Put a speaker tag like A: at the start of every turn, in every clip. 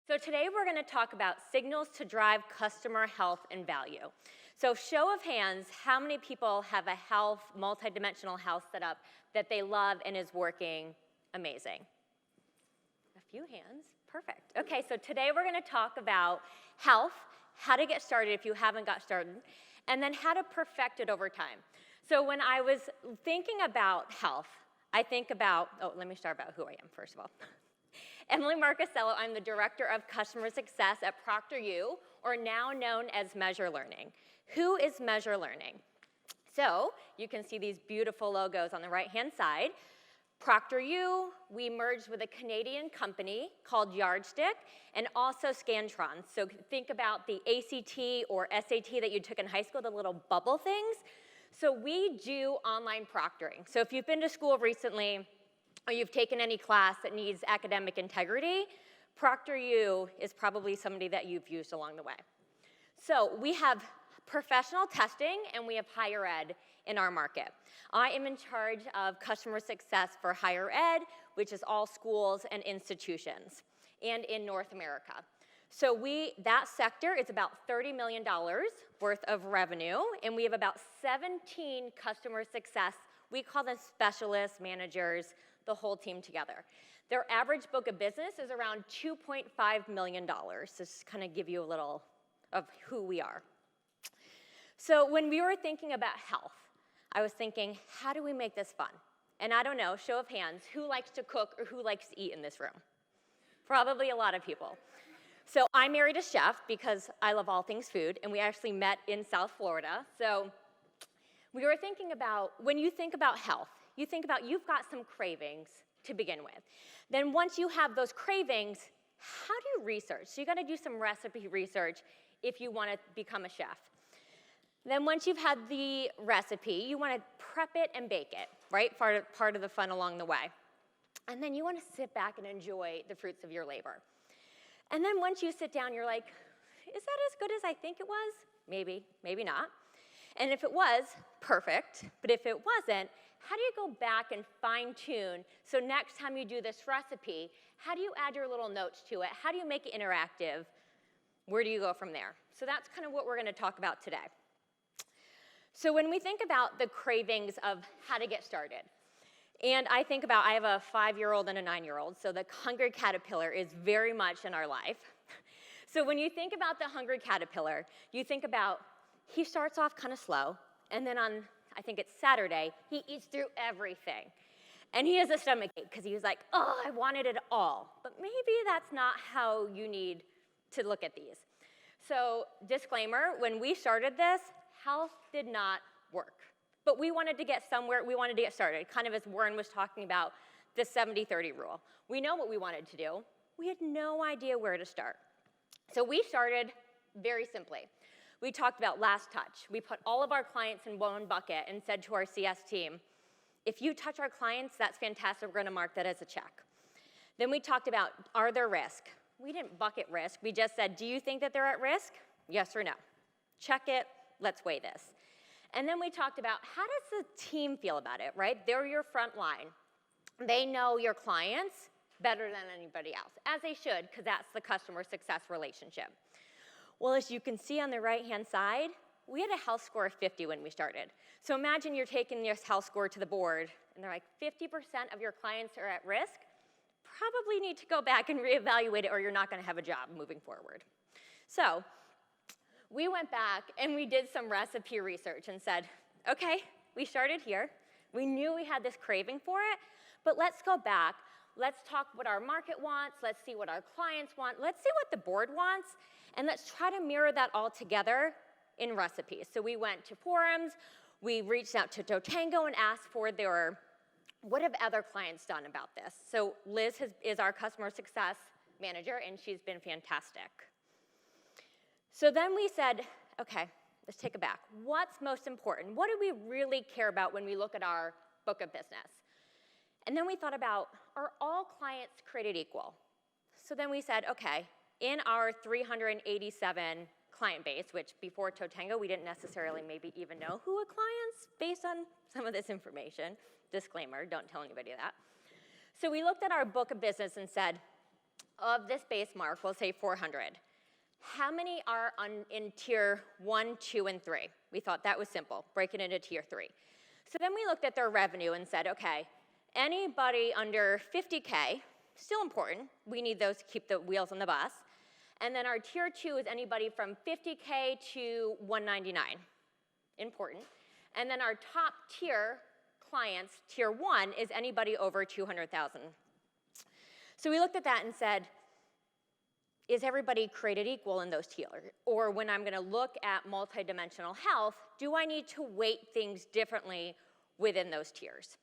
A: So today we're going to talk about signals to drive customer health and value. So show of hands, how many people have a health, multidimensional health setup that they love and is working amazing? A few hands, perfect. Okay, so today we're going to talk about health, how to get started if you haven't got started, and then how to perfect it over time. So when I was thinking about health, I think about, let me start about who I am first of all. Emilee Marchesiello, I'm the Director of Customer Success at ProctorU, or now known as Measure Learning. Who is Measure Learning? So you can see these beautiful logos on the right-hand side. ProctorU, we merged with a Canadian company called Yardstick and also Scantron. So think about the ACT or SAT that you took in high school, the little bubble things. So we do online proctoring. So if you've been to school recently, or you've taken any class that needs academic integrity, ProctorU is probably somebody that you've used along the way. So we have professional testing and we have higher ed in our market. I am in charge of customer success for higher ed, which is all schools and institutions, and in North America. So that sector is about $30 million worth of revenue, and we have about 17 customer success, we call them specialists, managers, the whole team together. Their average book of business is around $2.5 million. Just to kind of give you a little of who we are. So when we were thinking about health, I was thinking, how do we make this fun? And I don't know, show of hands, who likes to cook or who likes to eat in this room? Probably a lot of people. So I married a chef because I love all things food, and we actually met in South Florida. So we were thinking about, when you think about health, you think about you've got some cravings to begin with. Then once you have those cravings, how do you research? So you got to do some recipe research if you want to become a chef. Then once you've had the recipe, you want to prep it and bake it, right? Part of the fun along the way. And then you want to sit back and enjoy the fruits of your labor. And then once you sit down, you're like, is that as good as I think it was? Maybe, maybe not. And if it was, perfect. But if it wasn't, how do you go back and fine-tune so next time you do this recipe, how do you add your little notes to it? How do you make it interactive? Where do you go from there? So that's kind of what we're going to talk about today. So when we think about the cravings of how to get started, and I think about, I have a 5-year-old and a 9-year-old, so the hungry caterpillar is very much in our life. So when you think about the hungry caterpillar, you think about, he starts off kind of slow, and then on, I think it's Saturday, he eats through everything. And he has a stomach ache because he was like, oh, I wanted it all. But maybe that's not how you need to look at these. So disclaimer, when we started this, health did not work. But we wanted to get somewhere, we wanted to get started, kind of as Warren was talking about the 70-30 rule. We know what we wanted to do. We had no idea where to start. So we started very simply. We talked about last touch. We put all of our clients in one bucket and said to our CS team, if you touch our clients, that's fantastic. We're going to mark that as a check. Then we talked about, are there risk? We didn't bucket risk. We just said, do you think that they're at risk? Yes or no. Check it. Let's weigh this. And then we talked about, how does the team feel about it, right? They're your front line. They know your clients better than anybody else, as they should, because that's the customer success relationship. Well, as you can see on the right-hand side, we had a health score of 50 when we started. So imagine you're taking this health score to the board, and they're like, 50% of your clients are at risk. Probably need to go back and reevaluate it, or you're not going to have a job moving forward. So we went back, and we did some recipe research and said, okay, we started here. We knew we had this craving for it, but let's go back. Let's talk what our market wants. Let's see what our clients want. Let's see what the board wants. And let's try to mirror that all together in recipes. So we went to forums. We reached out to Totango and asked for what have other clients done about this? So Liz is our customer success manager, and she's been fantastic. So then we said, okay, let's take it back. What's most important? What do we really care about when we look at our book of business? And then we thought about, are all clients created equal? So then we said, okay, in our 387 client base, which before Totango, we didn't necessarily maybe even know who were clients based on some of this information. Disclaimer, don't tell anybody that. So we looked at our book of business and said, of this base mark, we'll say 400, how many are in tier 1, 2, and 3? We thought that was simple, break it into tier 3. So then we looked at their revenue and said, okay, anybody under 50K, still important, we need those to keep the wheels on the bus. And then our tier 2 is anybody from 50K to 199, important. And then our top tier clients, tier 1, is anybody over 200,000. So we looked at that and said, is everybody created equal in those tiers? Or when I'm gonna look at multidimensional health, do I need to weight things differently within those tiers?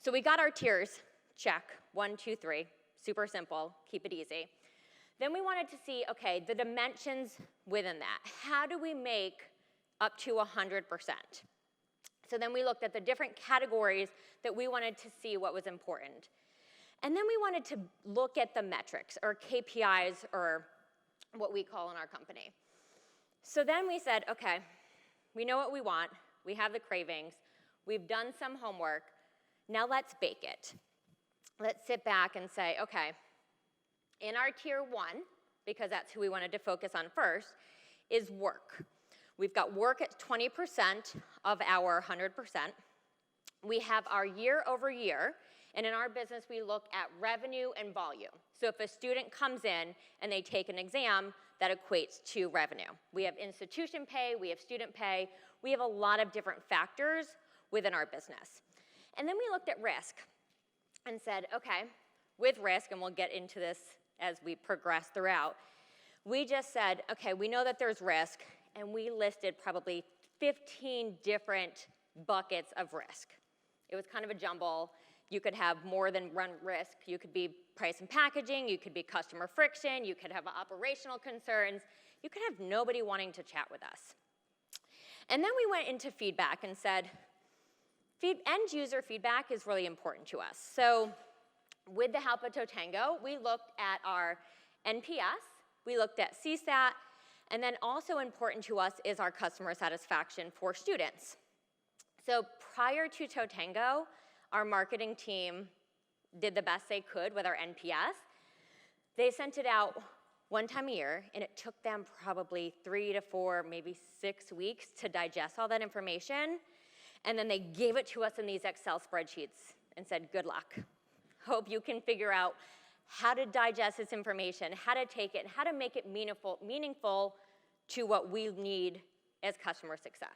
A: So we got our tiers, check, 1, 2, 3, super simple, keep it easy. Then we wanted to see, okay, the dimensions within that. How do we make up to 100%? So then we looked at the different categories that we wanted to see what was important. And then we wanted to look at the metrics, or KPIs, or what we call in our company. So then we said, okay, we know what we want, we have the cravings, we've done some homework, now let's bake it. Let's sit back and say, okay, in our tier 1, because that's who we wanted to focus on first, is work. We've got work at 20% of our 100%. We have our year over year, and in our business, we look at revenue and volume. So if a student comes in and they take an exam, that equates to revenue. We have institution pay, we have student pay, we have a lot of different factors within our business. And then we looked at risk and said, okay, with risk, and we'll get into this as we progress throughout, we just said, okay, we know that there's risk, and we listed probably 15 different buckets of risk. It was kind of a jumble. You could have more than one risk. You could be price and packaging, you could be customer friction, you could have operational concerns, you could have nobody wanting to chat with us. And then we went into feedback and said, end user feedback is really important to us. So with the help of Totango, we looked at our NPS, we looked at CSAT, and then also important to us is our customer satisfaction for students. So prior to Totango, our marketing team did the best they could with our NPS. They sent it out one time a year, and it took them probably 3 to 4, maybe 6 weeks to digest all that information. And then they gave it to us in these Excel spreadsheets and said, good luck. Hope you can figure out how to digest this information, how to take it, and how to make it meaningful to what we need as customer success.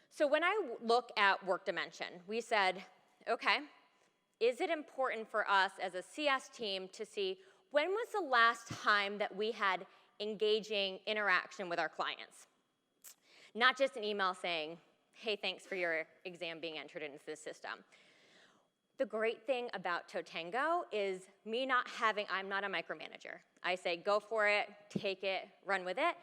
A: So when I look at work dimension, we said, okay, is it important for us as a CS team to see when was the last time that we had engaging interaction with our clients? Not just an email saying, hey, thanks for your exam being entered into the system. The great thing about Totango is I'm not a micromanager. I say, go for it, take it, run with it.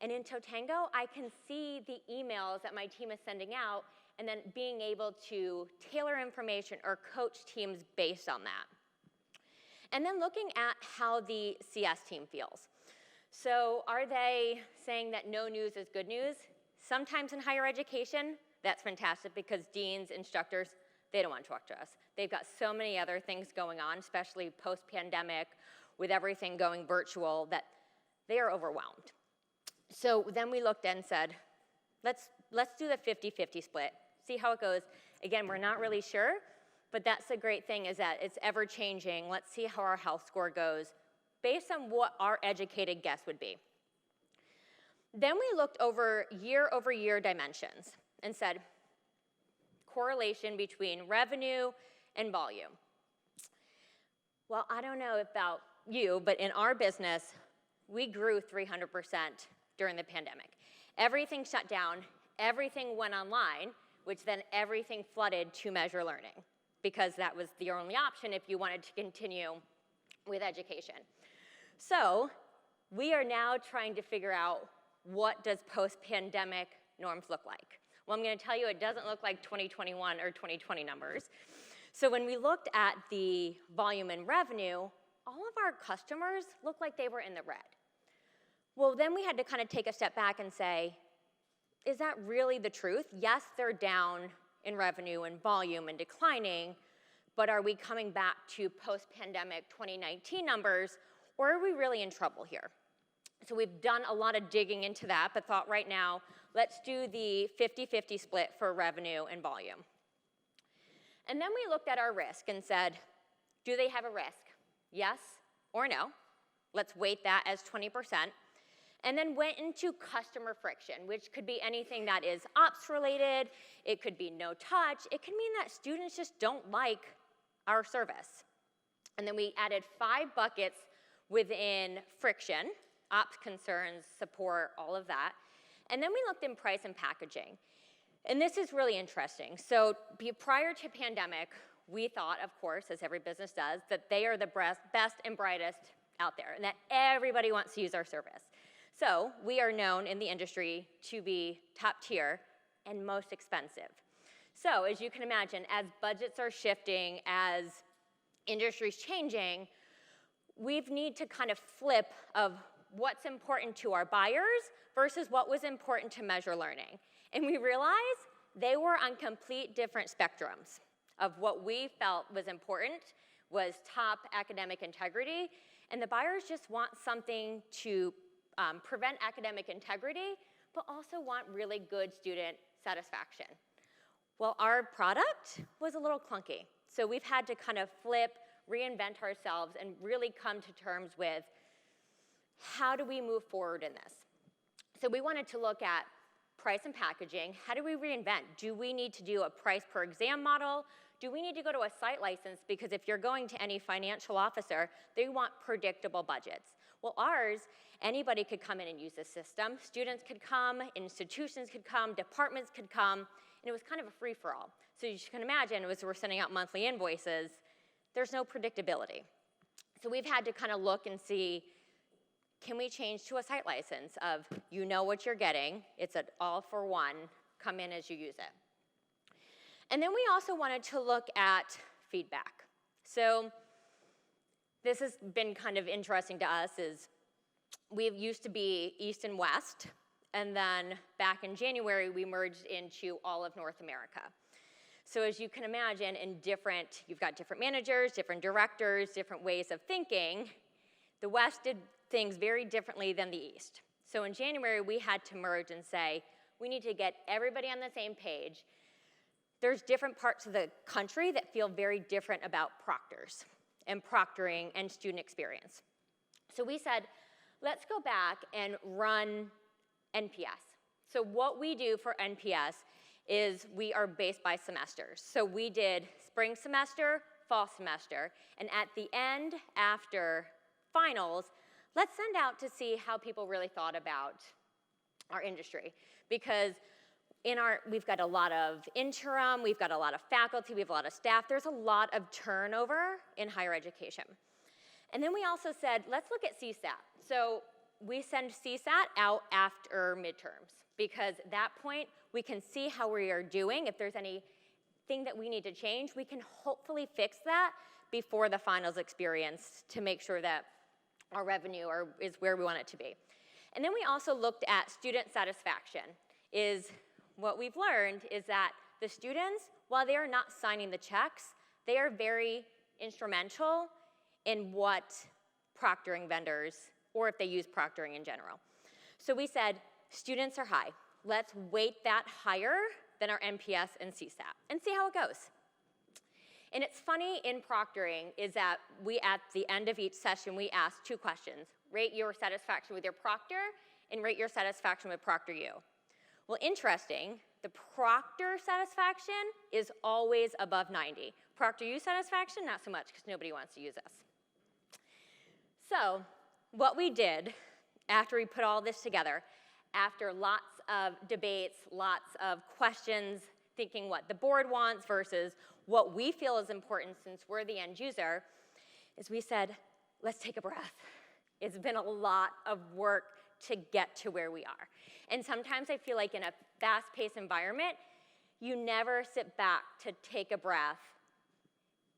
A: And in Totango, I can see the emails that my team is sending out and then being able to tailor information or coach teams based on that. And then looking at how the CS team feels. So are they saying that no news is good news? Sometimes in higher education, that's fantastic because deans, instructors, they don't want to talk to us. They've got so many other things going on, especially post-pandemic, with everything going virtual, that they are overwhelmed. So then we looked and said, let's do the 50-50 split, see how it goes. Again, we're not really sure, but that's the great thing is that it's ever changing. Let's see how our health score goes based on what our educated guess would be. Then we looked over year dimensions and said, correlation between revenue and volume. Well, I don't know about you, but in our business, we grew 300% during the pandemic. Everything shut down, everything went online, which then everything flooded to measure learning because that was the only option if you wanted to continue with education. So we are now trying to figure out what does post-pandemic norms look like. Well, I'm going to tell you it doesn't look like 2021 or 2020 numbers. So when we looked at the volume and revenue, all of our customers looked like they were in the red. Well, then we had to kind of take a step back and say, is that really the truth? Yes, they're down in revenue and volume and declining, but are we coming back to post-pandemic 2019 numbers, or are we really in trouble here? So we've done a lot of digging into that, but thought right now, let's do the 50-50 split for revenue and volume. And then we looked at our risk and said, do they have a risk? Yes or no? Let's weight that as 20%. And then went into customer friction, which could be anything that is ops related. It could be no touch. It could mean that students just don't like our service. And then we added 5 buckets within friction, ops concerns, support, all of that. And then we looked in price and packaging. And this is really interesting. So prior to pandemic, we thought, of course, as every business does, that they are the best and brightest out there and that everybody wants to use our service. So we are known in the industry to be top tier and most expensive. So as you can imagine, as budgets are shifting, as industry's changing, we need to kind of flip of what's important to our buyers versus what was important to Measure Learning. And we realized they were on complete different spectrums of what we felt was important was top academic integrity, and the buyers just want something to prevent academic integrity, but also want really good student satisfaction. Well, our product was a little clunky, so we've had to kind of flip, reinvent ourselves, and really come to terms with how do we move forward in this. So we wanted to look at price and packaging. How do we reinvent? Do we need to do a price per exam model? Do we need to go to a site license? Because if you're going to any financial officer, they want predictable budgets. Well, ours, anybody could come in and use the system. Students could come, institutions could come, departments could come, and it was kind of a free-for-all. So you can imagine, as we're sending out monthly invoices, there's no predictability. So we've had to kind of look and see, can we change to a site license of, you know what you're getting, it's an all-for-one, come in as you use it. And then we also wanted to look at feedback. So this has been kind of interesting to us is we used to be East and West, and then back in January, we merged into all of North America. So as you can imagine, you've got different managers, different directors, different ways of thinking. The West did things very differently than the East. So in January, we had to merge and say, we need to get everybody on the same page. There's different parts of the country that feel very different about proctors and proctoring and student experience. So we said, let's go back and run NPS. So what we do for NPS is we are based by semesters. So we did spring semester, fall semester, and at the end, after finals, let's send out to see how people really thought about our industry. Because we've got a lot of interim, we've got a lot of faculty, we have a lot of staff. There's a lot of turnover in higher education. And then we also said, let's look at CSAT. So we send CSAT out after midterms, because at that point, we can see how we are doing. If there's anything that we need to change, we can hopefully fix that before the finals experience to make sure that our revenue is where we want it to be. And then we also looked at student satisfaction. What we've learned is that the students, while they are not signing the checks, they are very instrumental in what proctoring vendors, or if they use proctoring in general. So we said, students are high. Let's weight that higher than our NPS and CSAT and see how it goes. And it's funny in proctoring is that at the end of each session, we ask 2 questions. Rate your satisfaction with your proctor and rate your satisfaction with ProctorU. Well, interesting, the proctor satisfaction is always above 90. ProctorU satisfaction, not so much, because nobody wants to use us. So what we did after we put all this together, after lots of debates, lots of questions, thinking what the board wants versus what we feel is important since we're the end user, is we said, let's take a breath. It's been a lot of work to get to where we are. And sometimes I feel like in a fast-paced environment, you never sit back to take a breath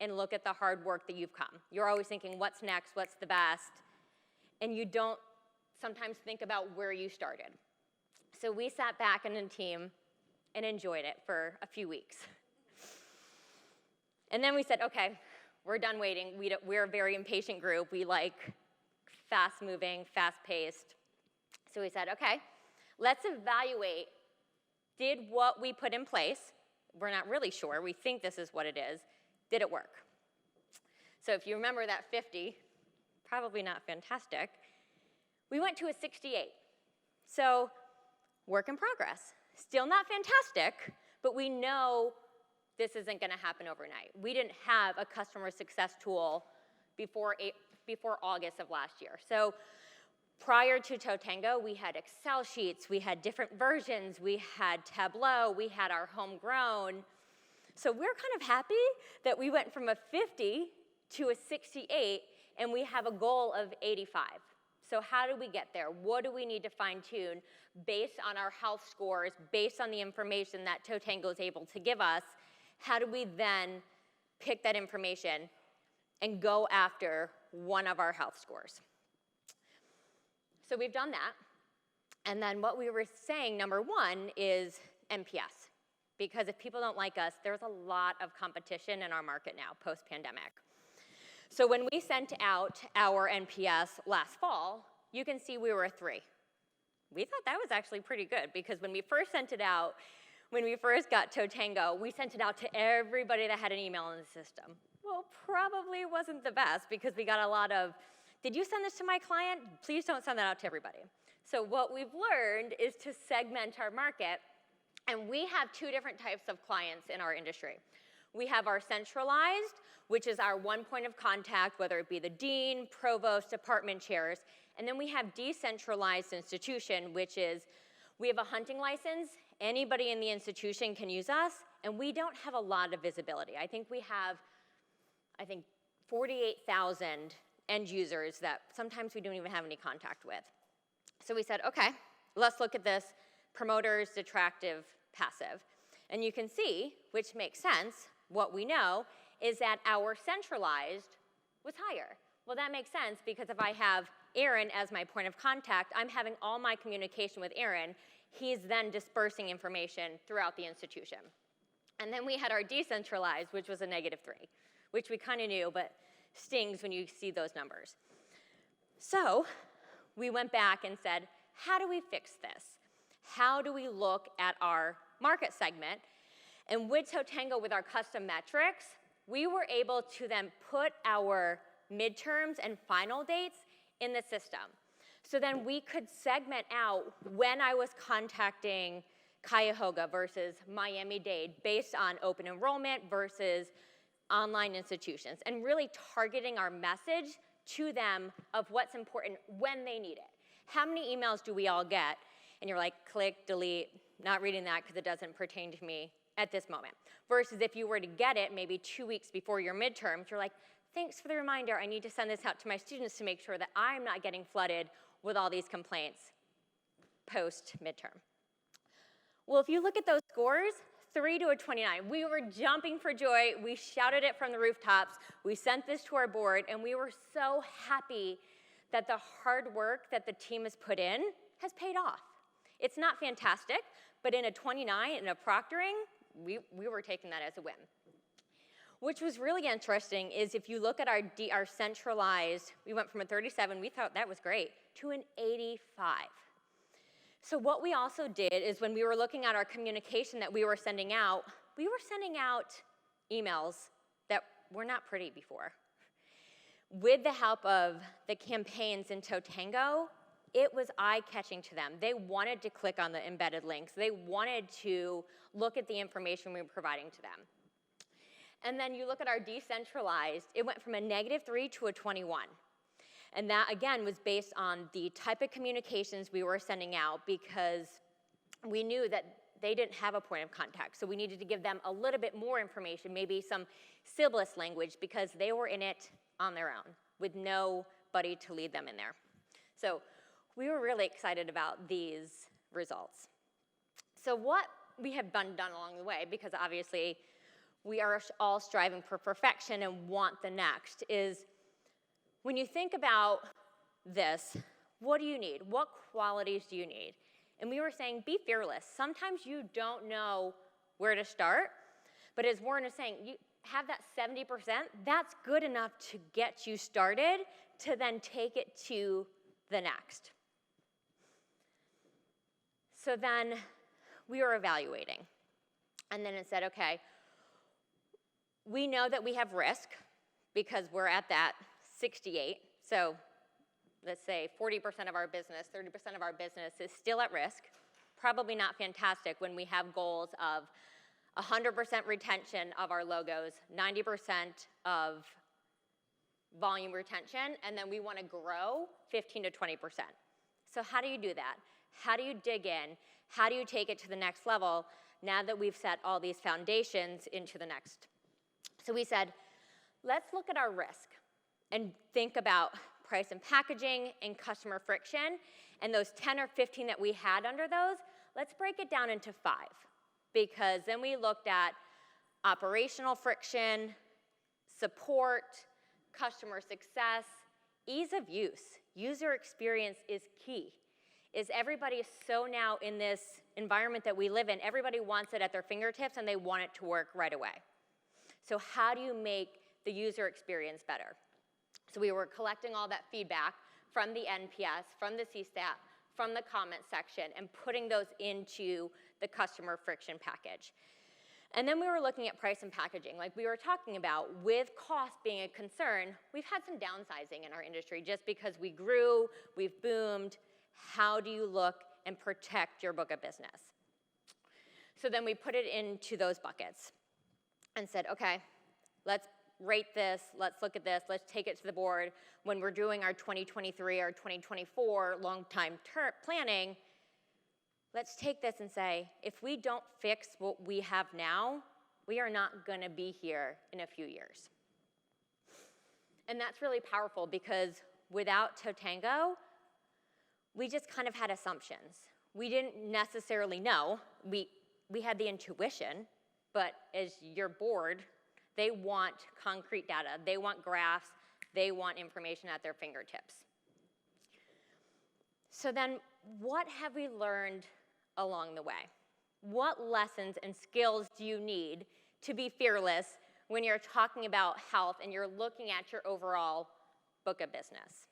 A: and look at the hard work that you've come. You're always thinking, what's next, what's the best? And you don't sometimes think about where you started. So we sat back in a team and enjoyed it for a few weeks. And then we said, okay, we're done waiting. We're a very impatient group. We like fast-moving, fast-paced. So we said, okay, let's evaluate, did what we put in place, we're not really sure, we think this is what it is, did it work? So if you remember that 50, probably not fantastic, we went to a 68. So work in progress. Still not fantastic, but we know this isn't going to happen overnight. We didn't have a customer success tool before August of last year. So prior to Totango, we had Excel sheets, we had different versions, we had Tableau, we had our homegrown. So we're kind of happy that we went from a 50 to a 68, and we have a goal of 85. So how do we get there? What do we need to fine tune based on our health scores, based on the information that Totango is able to give us? How do we then pick that information and go after one of our health scores? So we've done that. And then what we were saying, number one, is NPS. Because if people don't like us, there's a lot of competition in our market now, post-pandemic. So when we sent out our NPS last fall, you can see we were a 3. We thought that was actually pretty good, because when we first sent it out, when we first got Totango, we sent it out to everybody that had an email in the system. Well, probably wasn't the best, because we got a lot of, did you send this to my client? Please don't send that out to everybody. So what we've learned is to segment our market, and we have 2 different types of clients in our industry. We have our centralized, which is our one point of contact, whether it be the dean, provost, department chairs, and then we have decentralized institution, which is we have a hunting license, anybody in the institution can use us, and we don't have a lot of visibility. I think we have, 48,000 end users that sometimes we don't even have any contact with. So we said, okay, let's look at this promoters, detractive, passive. And you can see, which makes sense, what we know is that our centralized was higher. Well, that makes sense, because if I have Aaron as my point of contact, I'm having all my communication with Aaron. He's then dispersing information throughout the institution. And then we had our decentralized, which was a -3, which we kind of knew, but stings when you see those numbers. So we went back and said, how do we fix this? How do we look at our market segment? And with Totango, with our custom metrics, we were able to then put our midterms and final dates in the system. So then we could segment out when I was contacting Cuyahoga versus Miami-Dade based on open enrollment versus online institutions, and really targeting our message to them of what's important when they need it. How many emails do we all get? And you're like, click, delete, not reading that because it doesn't pertain to me at this moment. Versus if you were to get it maybe 2 weeks before your midterms, you're like, thanks for the reminder, I need to send this out to my students to make sure that I'm not getting flooded with all these complaints post-midterm. Well, if you look at those scores, 3 to a 29, we were jumping for joy, we shouted it from the rooftops, we sent this to our board, and we were so happy that the hard work that the team has put in has paid off. It's not fantastic, but in a 29, in a proctoring, we were taking that as a win. Which was really interesting is if you look at our centralized, we went from a 37, we thought that was great, to an 85. So what we also did is when we were looking at our communication that we were sending out emails that were not pretty before. With the help of the campaigns in Totango, it was eye-catching to them. They wanted to click on the embedded links. They wanted to look at the information we were providing to them. And then you look at our decentralized, it went from a -3 to a 21. And that, again, was based on the type of communications we were sending out, because we knew that they didn't have a point of contact. So we needed to give them a little bit more information, maybe some syllabus language, because they were in it on their own with nobody to lead them in there. So we were really excited about these results. So what we have done along the way, because obviously we are all striving for perfection and want the next, is when you think about this, what do you need? What qualities do you need? And we were saying, be fearless. Sometimes you don't know where to start, but as Warren is saying, have that 70%, that's good enough to get you started to then take it to the next. So then we were evaluating. And then it said, okay, we know that we have risk because we're at that 68. So let's say 40% of our business, 30% of our business is still at risk. Probably not fantastic when we have goals of 100% retention of our logos, 90% of volume retention, and then we want to grow 15 to 20%. So how do you do that? How do you dig in? How do you take it to the next level now that we've set all these foundations into the next? So we said, let's look at our risk and think about price and packaging and customer friction, and those 10 or 15 that we had under those, let's break it down into 5, because then we looked at operational friction, support, customer success, ease of use. User experience is key. Everybody is so now in this environment that we live in, everybody wants it at their fingertips and they want it to work right away. So how do you make the user experience better? So we were collecting all that feedback from the NPS, from the CSAT, from the comment section, and putting those into the customer friction package. And then we were looking at price and packaging. Like we were talking about, with cost being a concern, we've had some downsizing in our industry just because we grew, we've boomed. How do you look and protect your book of business? So then we put it into those buckets and said, okay, let's rate this, let's look at this, let's take it to the board. When we're doing our 2023 or 2024 long-time planning, let's take this and say, if we don't fix what we have now, we are not going to be here in a few years. And that's really powerful because without Totango, we just kind of had assumptions. We didn't necessarily know. We had the intuition, but as your board, they want concrete data. They want graphs. They want information at their fingertips. So then what have we learned along the way? What lessons and skills do you need to be fearless when you're talking about health and you're looking at your overall book of business?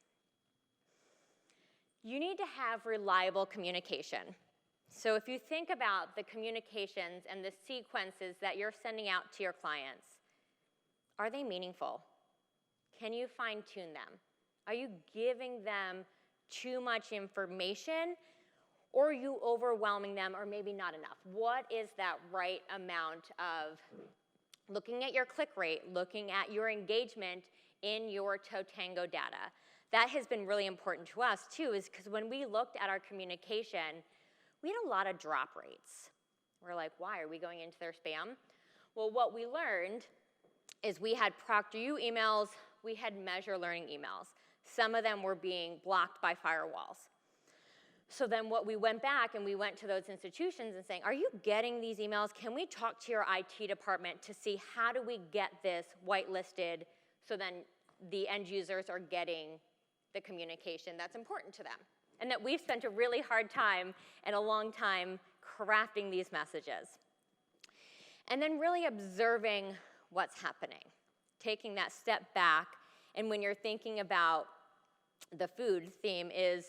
A: You need to have reliable communication. So if you think about the communications and the sequences that you're sending out to your clients, are they meaningful? Can you fine-tune them? Are you giving them too much information, or are you overwhelming them, or maybe not enough? What is that right amount of looking at your click rate, looking at your engagement in your Totango data? That has been really important to us, too, is because when we looked at our communication, we had a lot of drop rates. We're like, why? Are we going into their spam? Well, what we learned is we had ProctorU emails, we had Measure Learning emails. Some of them were being blocked by firewalls. So then what we went back and we went to those institutions and saying, are you getting these emails? Can we talk to your IT department to see how do we get this whitelisted so then the end users are getting the communication that's important to them? And that we've spent a really hard time and a long time crafting these messages. And then really observing what's happening, taking that step back. And when you're thinking about the food theme is,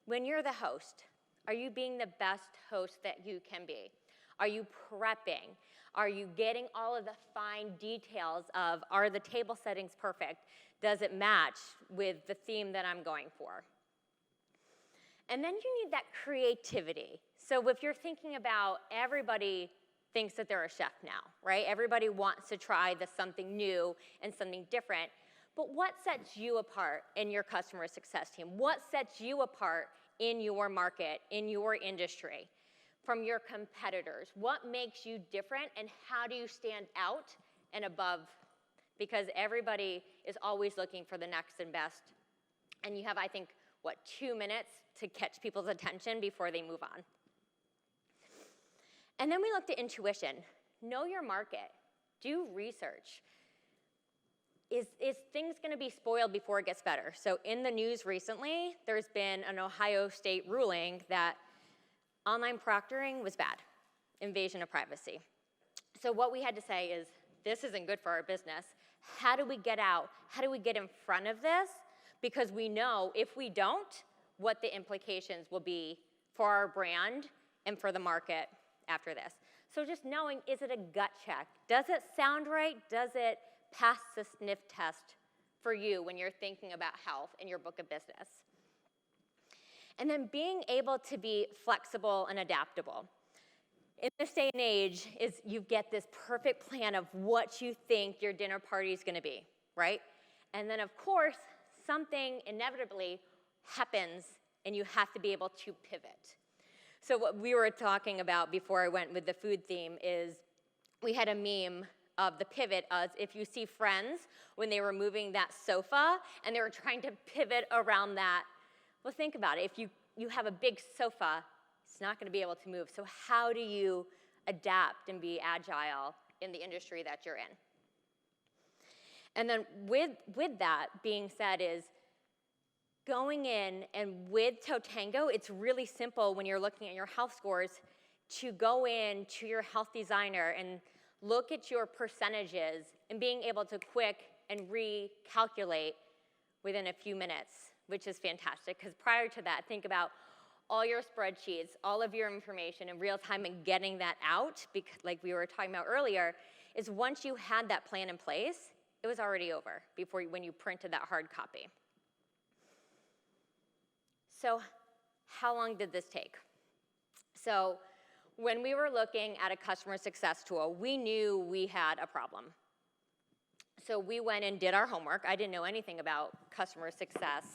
A: when you're the host, are you being the best host that you can be? Are you prepping? Are you getting all of the fine details of, are the table settings perfect? Does it match with the theme that I'm going for? And then you need that creativity. So if you're thinking about, everybody thinks that they're a chef now, right? Everybody wants to try something new and something different. But what sets you apart in your customer success team? What sets you apart in your market, in your industry, from your competitors? What makes you different, and how do you stand out and above? Because everybody is always looking for the next and best. And you have, I think, 2 minutes to catch people's attention before they move on. And then we looked at intuition. Know your market. Do research. Is things going to be spoiled before it gets better? So in the news recently, there's been an Ohio state ruling that online proctoring was bad, invasion of privacy. So what we had to say is, this isn't good for our business. How do we get out? How do we get in front of this? Because we know if we don't, what the implications will be for our brand and for the market after this. So just knowing, is it a gut check? Does it sound right? Does it pass the sniff test for you when you're thinking about health in your book of business? And then being able to be flexible and adaptable. In this day and age, is you get this perfect plan of what you think your dinner party is going to be, right? And then, of course, something inevitably happens, and you have to be able to pivot. So what we were talking about before I went with the food theme is we had a meme of the pivot as if you see Friends when they were moving that sofa and they were trying to pivot around that. Well, think about it. If you have a big sofa, it's not going to be able to move. So how do you adapt and be agile in the industry that you're in? And then with that being said is going in, and with Totango, it's really simple when you're looking at your health scores to go in to your health designer and look at your percentages and being able to quick and recalculate within a few minutes, which is fantastic. Because prior to that, think about all your spreadsheets, all of your information in real time and getting that out, because like we were talking about earlier, is once you had that plan in place, it was already over when you printed that hard copy. So how long did this take? So when we were looking at a customer success tool, we knew we had a problem. So we went and did our homework. I didn't know anything about customer success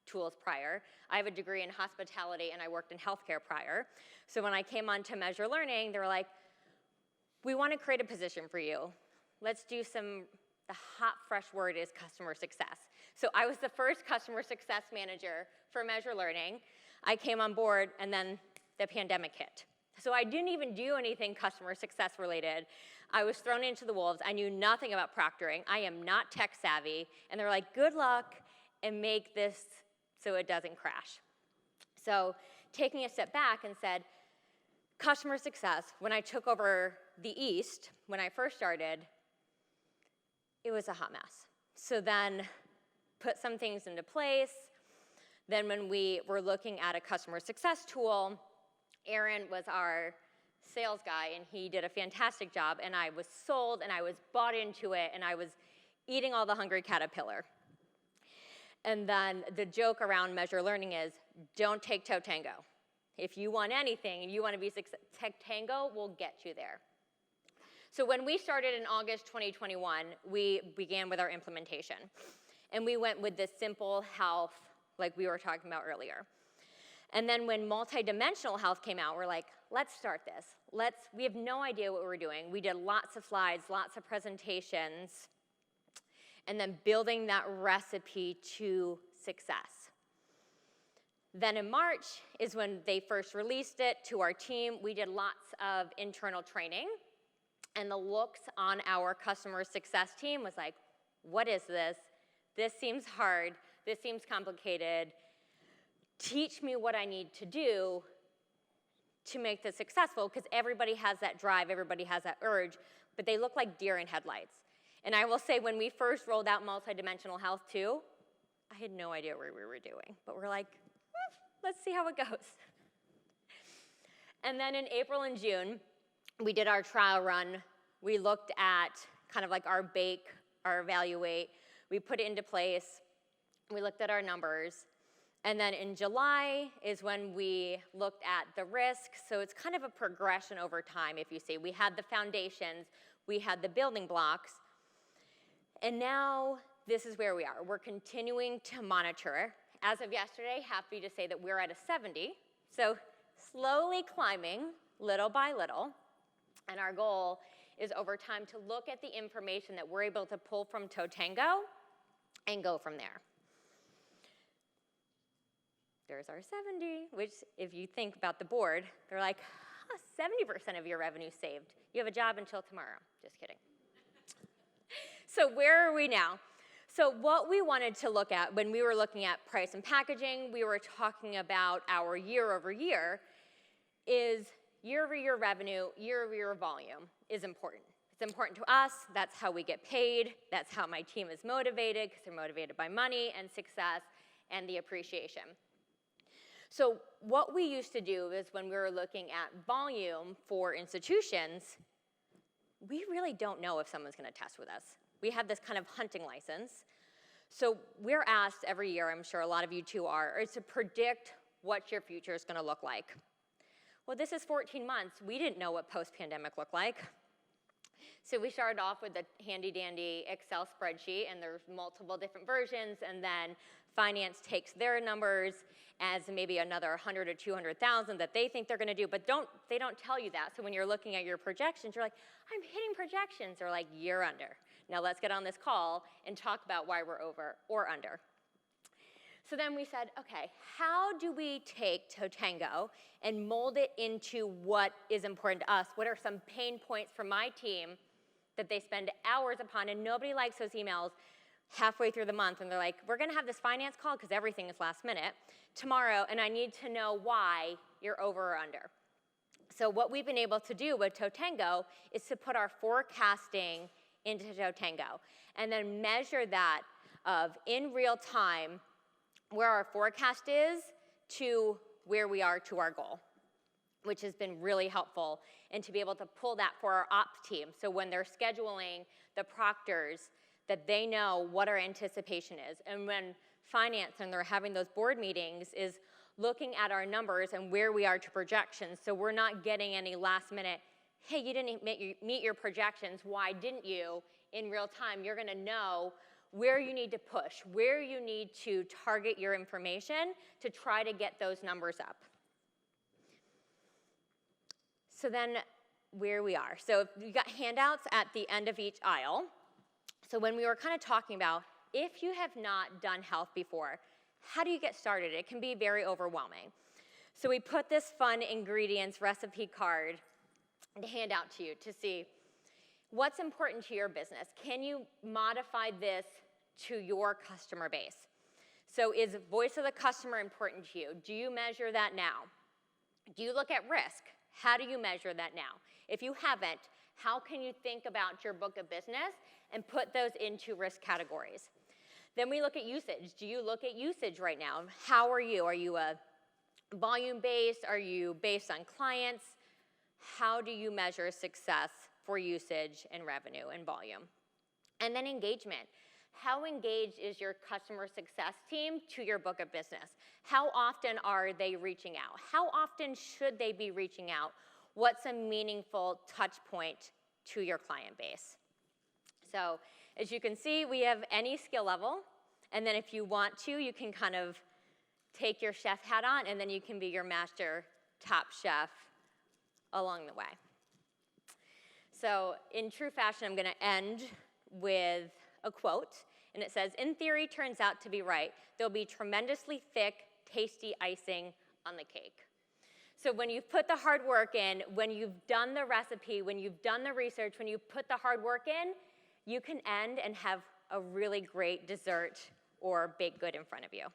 A: tools prior. I have a degree in hospitality, and I worked in healthcare prior. So when I came on to Measure Learning, they were like, we want to create a position for you. Let's do the hot, fresh word is customer success. So I was the first customer success manager for Measure Learning. I came on board, and then the pandemic hit. So I didn't even do anything customer success related. I was thrown into the wolves. I knew nothing about proctoring. I am not tech savvy. And they're like, good luck, and make this so it doesn't crash. So taking a step back and said, customer success, when I took over the East, when I first started, it was a hot mess. So then put some things into place. Then when we were looking at a customer success tool, Aaron was our sales guy, and he did a fantastic job, and I was sold, and I was bought into it, and I was eating all the hungry caterpillar. And then the joke around Measure Learning is, don't take Totango. If you want anything, and you want to be successful, Totango will get you there. So when we started in August 2021, we began with our implementation. And we went with this simple health, like we were talking about earlier. And then when multidimensional health came out, we're like, let's start this. We have no idea what we're doing. We did lots of slides, lots of presentations, and then building that recipe to success. Then in March is when they first released it to our team. We did lots of internal training, and the looks on our customer success team was like, what is this? This seems hard. This seems complicated. Teach me what I need to do to make this successful, because everybody has that drive, everybody has that urge, but they look like deer in headlights. And I will say, when we first rolled out multidimensional health too, I had no idea what we were doing, but we're like, let's see how it goes. And then in April and June, we did our trial run. We looked at kind of like our bake, our evaluate. We put it into place. We looked at our numbers. And then in July is when we looked at the risks. So it's kind of a progression over time, if you see. We had the foundations. We had the building blocks. And now this is where we are. We're continuing to monitor. As of yesterday, happy to say that we're at a 70. So slowly climbing, little by little. And our goal is over time to look at the information that we're able to pull from Totango and go from there. There's our 70, which if you think about the board, they're like, 70% of your revenue saved. You have a job until tomorrow. Just kidding. So where are we now? So what we wanted to look at when we were looking at price and packaging, we were talking about our year over year, is year over year revenue, year over year volume is important. It's It's important to us. That's how we get paid. That's how my team is motivated, because they're motivated by money and success and the appreciation. So what we used to do is when we were looking at volume for institutions, we really don't know if someone's going to test with us. We have this kind of hunting license. So we're asked every year, I'm sure a lot of you too are, is to predict what your future is going to look like. Well, this is 14 months. We didn't know what post-pandemic looked like. So we started off with a handy-dandy Excel spreadsheet, and there's multiple different versions, and then finance takes their numbers as maybe another 100 or 200,000 that they think they're going to do, but they don't tell you that. So when you're looking at your projections, you're like, I'm hitting projections. They're like, you're under. Now let's get on this call and talk about why we're over or under. So then we said, okay, how do we take Totango and mold it into what is important to us? What are some pain points for my team that they spend hours upon, and nobody likes those emails halfway through the month, and they're like, we're gonna have this finance call because everything is last minute tomorrow, and I need to know why you're over or under. So what we've been able to do with Totango is to put our forecasting into Totango and then measure that of in real time where our forecast is to where we are to our goal, which has been really helpful, and to be able to pull that for our ops team. So when they're scheduling the proctors, that they know what our anticipation is. And when finance and they're having those board meetings is looking at our numbers and where we are to projections. So we're not getting any last minute, hey, you didn't meet your projections, why didn't you? In real time, you're gonna know where you need to push, where you need to target your information to try to get those numbers up. So then where we are. So you got handouts at the end of each aisle. So when we were kind of talking about, if you have not done health before, how do you get started? It can be very overwhelming. So we put this fun ingredients recipe card to hand out to you to see what's important to your business. Can you modify this to your customer base? So is voice of the customer important to you? Do you measure that now? Do you look at risk? How do you measure that now? If you haven't, how can you think about your book of business and put those into risk categories? Then we look at usage. Do you look at usage right now? How are you? Are you a volume-based? Are you based on clients? How do you measure success for usage and revenue and volume? And then engagement. How engaged is your customer success team to your book of business? How often are they reaching out? How often should they be reaching out? What's a meaningful touch point to your client base? So as you can see, we have any skill level, and then if you want to, you can kind of take your chef hat on, and then you can be your master top chef along the way. So in true fashion, I'm gonna end with a quote, and it says, in theory turns out to be right. There'll be tremendously thick, tasty icing on the cake. So when you've put the hard work in, when you've done the recipe, when you've done the research, when you put the hard work in, you can end and have a really great dessert or baked good in front of you.